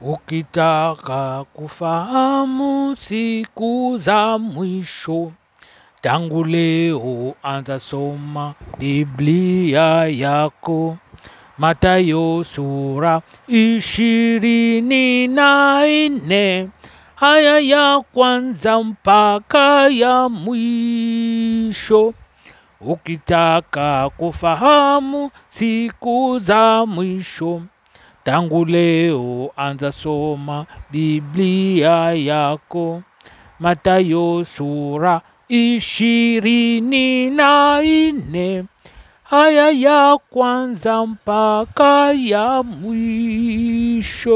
Ukitaka kufahamu siku za mwisho, tangu leo anza soma Biblia yako. Mathayo sura 24 aya ya kwanza mpaka ya mwisho. Ukitaka kufahamu siku za mwisho, tangu leo anza soma Biblia yako. Mathayo sura 24 aya ya kwanza mpaka ya mwisho.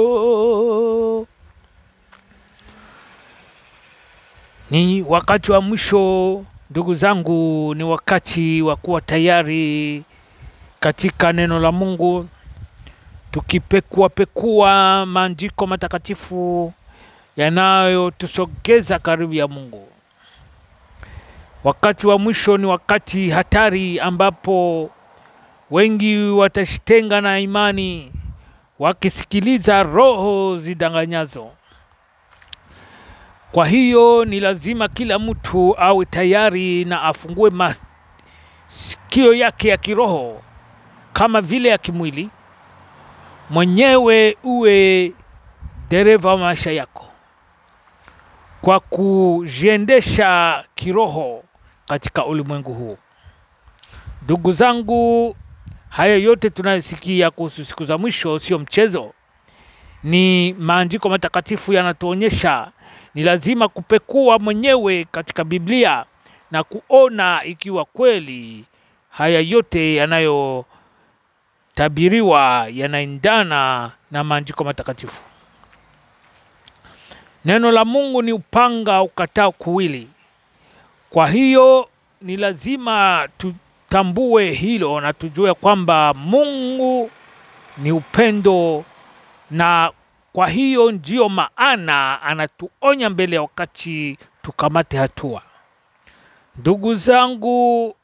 Ni wakati wa mwisho, ndugu zangu, ni wakati wa kuwa tayari katika neno la Mungu, tukipekua maandiko matakatifu yanayotusogeza karibu ya Mungu. Wakati wa mwisho ni wakati hatari ambapo wengi watashitenga na imani wakisikiliza roho zidanganyazo. Kwa hiyo ni lazima kila mtu awe tayari na afungue masikio yake ya kiroho kama vile ya kimwili. Mwenyewe uwe dereva wa maisha yako kwa kujiendesha kiroho katika ulimwengu huu. Ndugu zangu, haya yote tunayosikia kuhusu siku za mwisho sio mchezo. Ni maandiko matakatifu yanatuonyesha ni lazima kupekua mwenyewe katika Biblia na kuona ikiwa kweli haya yote yanayotabiriwa yanaendana na maandiko matakatifu. Neno la Mungu ni upanga ukatao kuwili. Kwa hiyo ni lazima tutambue hilo na tujue kwamba Mungu ni upendo, na kwa hiyo ndio maana anatuonya mbele wakati tukamate hatua. Ndugu zangu,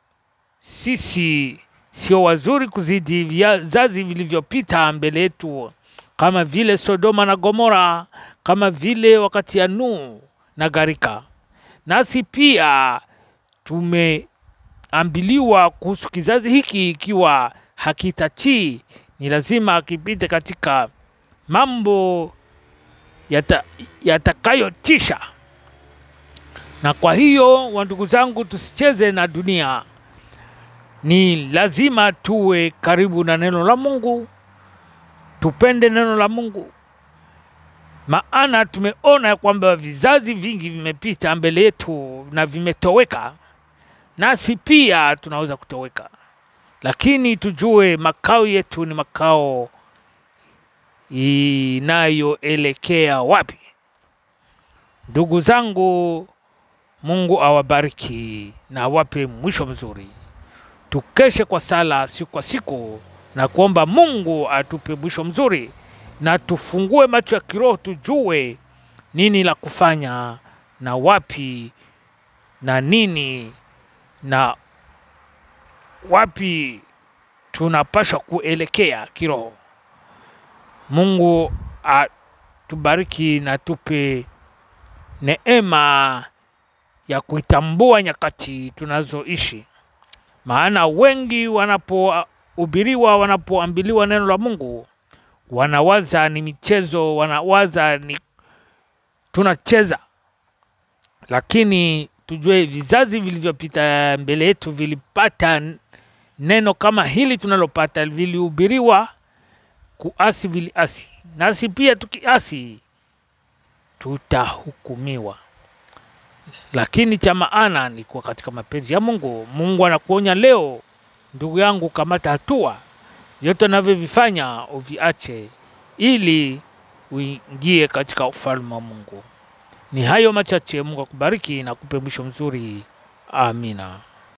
sisi sio wazuri kuzidi vizazi vilivyopita mbele yetu, kama vile Sodoma na Gomora, kama vile wakati ya Nuhu na gharika. Nasi pia tumeambiliwa kuhusu kizazi hiki ikiwa hakitatii, ni lazima kipite katika mambo yatakayotisha. Na kwa hiyo wandugu zangu, tusicheze na dunia. Ni lazima tuwe karibu na neno la Mungu, tupende neno la Mungu. Maana tumeona kwamba vizazi vingi vimepita mbele yetu na vimetoweka, nasi pia tunaweza kutoweka. Lakini tujue makao yetu ni makao inayoelekea wapi. Ndugu zangu, Mungu awabariki na awape mwisho mzuri. Tukeshe kwa sala siku kwa siku na kuomba Mungu atupe mwisho mzuri, na tufungue macho ya kiroho tujue nini la kufanya na wapi na nini na wapi tunapaswa kuelekea kiroho. Mungu atubariki na tupe neema ya kuitambua nyakati tunazoishi. Maana wengi wanapoambiliwa neno la Mungu, wanawaza ni michezo, wanawaza ni tunacheza. Lakini tujue vizazi vilivyopita mbele yetu vilipata neno kama hili tunalopata, vilihubiriwa kuasi, viliasi. Nasi pia tukiasi tutahukumiwa. Lakini cha maana ni kuwa katika mapenzi ya Mungu. Mungu anakuonya leo, ndugu yangu, kamata hatua. Yote unavyovifanya uviache ili uingie katika ufalme wa Mungu. Ni hayo machache. Mungu akubariki na kupe mwisho mzuri. Amina.